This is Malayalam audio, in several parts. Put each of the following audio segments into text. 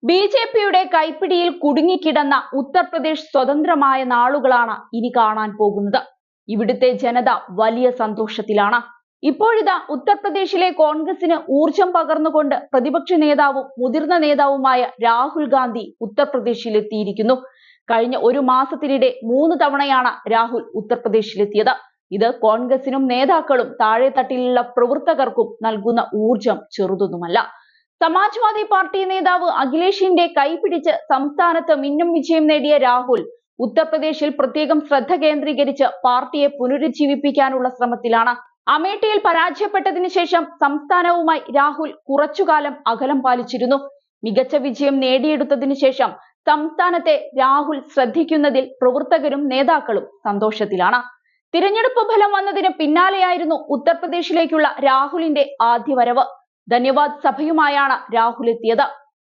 ബി.ജെ.പിയുടെ കൈപ്പിടിയിൽ കുടുങ്ങിക്കിടന്ന ഉത്തർപ്രദേശ് സ്വതന്ത്രമായ നാളുകളാണ് ഇനി കാണാൻ പോകുന്നത്. ഇവിടുത്തെ ജനത വലിയ സന്തോഷത്തിലാണ്. ഇപ്പോഴിതാ ഉത്തർപ്രദേശിലെ കോൺഗ്രസിന് ഊർജം പകർന്നുകൊണ്ട് പ്രതിപക്ഷ നേതാവും മുതിർന്ന നേതാവുമായ രാഹുൽ ഗാന്ധി ഉത്തർപ്രദേശിലെത്തിയിരിക്കുന്നു. കഴിഞ്ഞ ഒരു മാസത്തിനിടെ 3 തവണയാണ് രാഹുൽ ഉത്തർപ്രദേശിലെത്തിയത്. ഇത് കോൺഗ്രസിനും നേതാക്കളും താഴെത്തട്ടിലുള്ള പ്രവർത്തകർക്കും നൽകുന്ന ഊർജം ചെറുതൊന്നുമല്ല. സമാജ്വാദി പാർട്ടി നേതാവ് അഖിലേഷിന്റെ കൈപിടിച്ച് സംസ്ഥാനത്ത് മിന്നും വിജയം നേടിയ രാഹുൽ ഉത്തർപ്രദേശിൽ പ്രത്യേകം ശ്രദ്ധ കേന്ദ്രീകരിച്ച് പാർട്ടിയെ പുനരുജ്ജീവിപ്പിക്കാനുള്ള ശ്രമത്തിലാണ്. അമേഠിയിൽ പരാജയപ്പെട്ടതിനു ശേഷം സംസ്ഥാനവുമായി രാഹുൽ കുറച്ചുകാലം അകലം പാലിച്ചിരുന്നു. മികച്ച വിജയം നേടിയെടുത്തതിനു ശേഷം സംസ്ഥാനത്തെ രാഹുൽ ശ്രദ്ധിക്കുന്നതിൽ പ്രവർത്തകരും നേതാക്കളും സന്തോഷത്തിലാണ്. തിരഞ്ഞെടുപ്പ് ഫലം വന്നതിന് പിന്നാലെയായിരുന്നു ഉത്തർപ്രദേശിലേക്കുള്ള രാഹുലിന്റെ ആദ്യ വരവ്. ധന്യവാദ് സഭയുമായാണ് രാഹുൽ എത്തിയത്.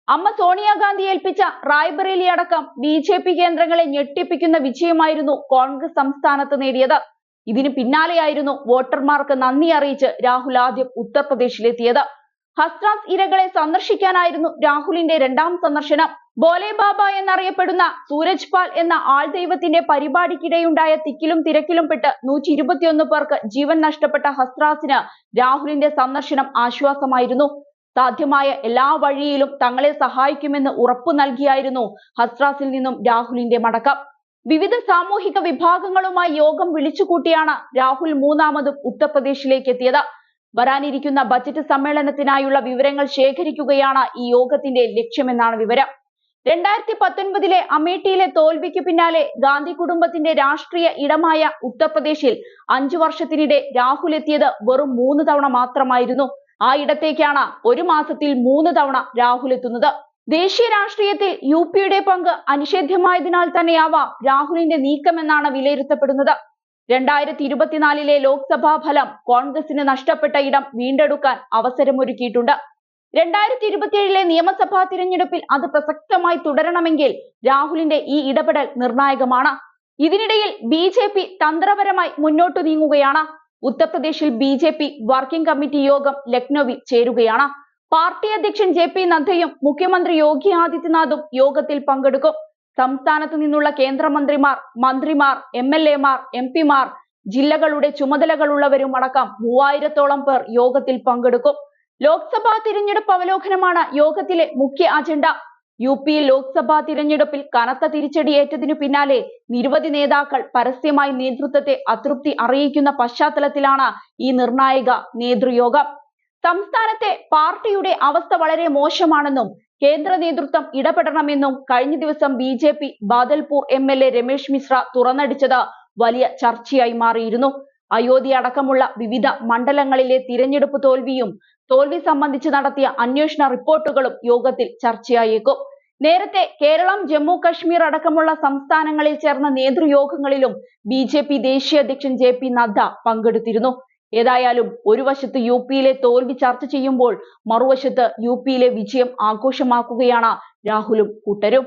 അമ്മ സോണിയാഗാന്ധി ഏൽപ്പിച്ച റായ്ബറേലി അടക്കം ബി.ജെ.പി കേന്ദ്രങ്ങളെ ഞെട്ടിപ്പിക്കുന്ന വിജയമായിരുന്നു കോൺഗ്രസ് സംസ്ഥാനത്ത് നേടിയത്. ഇതിന് പിന്നാലെയായിരുന്നു വോട്ടർമാർക്ക് നന്ദി അറിയിച്ച് രാഹുൽ ആദ്യം ഉത്തർപ്രദേശിലെത്തിയത്. ഹസ്രാസ് ഇരകളെ സന്ദർശിക്കാനായിരുന്നു രാഹുലിന്റെ 2ാം സന്ദർശനം. ബോലെ ബാബ എന്നറിയപ്പെടുന്ന സൂരജ് പാൽ എന്ന ആൾദൈവത്തിന്റെ പരിപാടിക്കിടെയുണ്ടായ തിക്കിലും തിരക്കിലും പെട്ട് 121 പേർക്ക് ജീവൻ നഷ്ടപ്പെട്ട ഹസ്രാസിന് രാഹുലിന്റെ സന്ദർശനം ആശ്വാസമായിരുന്നു. സാധ്യമായ എല്ലാ വഴിയിലും തങ്ങളെ സഹായിക്കുമെന്ന് ഉറപ്പു നൽകിയായിരുന്നു ഹസ്രാസിൽ നിന്നും രാഹുലിന്റെ മടക്കം. വിവിധ സാമൂഹിക വിഭാഗങ്ങളുമായി യോഗം വിളിച്ചുകൂട്ടിയാണ് രാഹുൽ 3ാമതും ഉത്തർപ്രദേശിലേക്ക് എത്തിയത്. വരാനിരിക്കുന്ന ബജറ്റ് സമ്മേളനത്തിനായുള്ള വിവരങ്ങൾ ശേഖരിക്കുകയാണ് ഈ യോഗത്തിന്റെ ലക്ഷ്യമെന്നാണ് വിവരം. 2019 അമേഠിയിലെ തോൽവിക്ക് പിന്നാലെ ഗാന്ധി കുടുംബത്തിന്റെ രാഷ്ട്രീയ ഇടമായ ഉത്തർപ്രദേശിൽ 5 വർഷത്തിനിടെ രാഹുൽ എത്തിയത് വെറും 3 തവണ മാത്രമായിരുന്നു. ആ ഇടത്തേക്കാണ് ഒരു മാസത്തിൽ 3 തവണ രാഹുൽ എത്തുന്നത്. ദേശീയ രാഷ്ട്രീയത്തിൽ യു.പിയുടെ പങ്ക് അനിഷേധ്യമായതിനാൽ തന്നെയാവാം രാഹുലിന്റെ നീക്കമെന്നാണ് വിലയിരുത്തപ്പെടുന്നത്. 2024 ലോക്സഭാ ഫലം കോൺഗ്രസിന് നഷ്ടപ്പെട്ട ഇടം വീണ്ടെടുക്കാൻ അവസരമൊരുക്കിയിട്ടുണ്ട്. 2027 നിയമസഭാ തിരഞ്ഞെടുപ്പിൽ അത് പ്രസക്തമായി തുടരണമെങ്കിൽ രാഹുലിന്റെ ഈ ഇടപെടൽ നിർണായകമാണ്. ഇതിനിടയിൽ ബി.ജെ.പി തന്ത്രപരമായി മുന്നോട്ടു നീങ്ങുകയാണ്. ഉത്തർപ്രദേശിൽ ബി.ജെ.പി വർക്കിംഗ് കമ്മിറ്റി യോഗം ലക്നൌവിൽ ചേരുകയാണ്. പാർട്ടി അധ്യക്ഷൻ ജെ.പി നദ്ദയും മുഖ്യമന്ത്രി യോഗി ആദിത്യനാഥും യോഗത്തിൽ പങ്കെടുക്കും. സംസ്ഥാനത്ത് നിന്നുള്ള കേന്ദ്രമന്ത്രിമാർ, മന്ത്രിമാർ, എം.എൽ.എമാർ, എം.പിമാർ, ജില്ലകളുടെ ചുമതലകളുള്ളവരും അടക്കം 3000-ഓളം പേർ യോഗത്തിൽ പങ്കെടുക്കും. ലോക്സഭാ തിരഞ്ഞെടുപ്പ് അവലോകനമാണ് യോഗത്തിലെ മുഖ്യ അജണ്ട. യു.പിയിൽ ലോക്സഭാ തിരഞ്ഞെടുപ്പിൽ കനത്ത തിരിച്ചടിയേറ്റതിനു പിന്നാലെ നിരവധി നേതാക്കൾ പരസ്യമായി നേതൃത്വത്തെ അതൃപ്തി അറിയിക്കുന്ന പശ്ചാത്തലത്തിലാണ് ഈ നിർണായക നേതൃയോഗം. സംസ്ഥാനത്തെ പാർട്ടിയുടെ അവസ്ഥ വളരെ മോശമാണെന്നും കേന്ദ്ര നേതൃത്വം ഇടപെടണമെന്നും കഴിഞ്ഞ ദിവസം ബി.ജെ.പി ബാദൽപൂർ എം.എൽ.എ രമേശ് മിശ്ര തുറന്നടിച്ചത് വലിയ ചർച്ചയായി മാറിയിരുന്നു. അയോധ്യ അടക്കമുള്ള വിവിധ മണ്ഡലങ്ങളിലെ തിരഞ്ഞെടുപ്പ് തോൽവി സംബന്ധിച്ച് നടത്തിയ അന്വേഷണ റിപ്പോർട്ടുകളും യോഗത്തിൽ ചർച്ചയായേക്കും. നേരത്തെ കേരളം, ജമ്മു കശ്മീർ അടക്കമുള്ള സംസ്ഥാനങ്ങളിൽ ചേർന്ന നേതൃയോഗങ്ങളിലും ബി.ജെ.പി ദേശീയ അധ്യക്ഷൻ ജെ.പി നദ്ദ പങ്കെടുത്തിരുന്നു. ഏതായാലും ഒരു വശത്ത് യു.പിയിലെ തോൽവി ചർച്ച ചെയ്യുമ്പോൾ മറുവശത്ത് യു.പിയിലെ വിജയം ആഘോഷമാക്കുകയാണ് രാഹുലും കൂട്ടരും.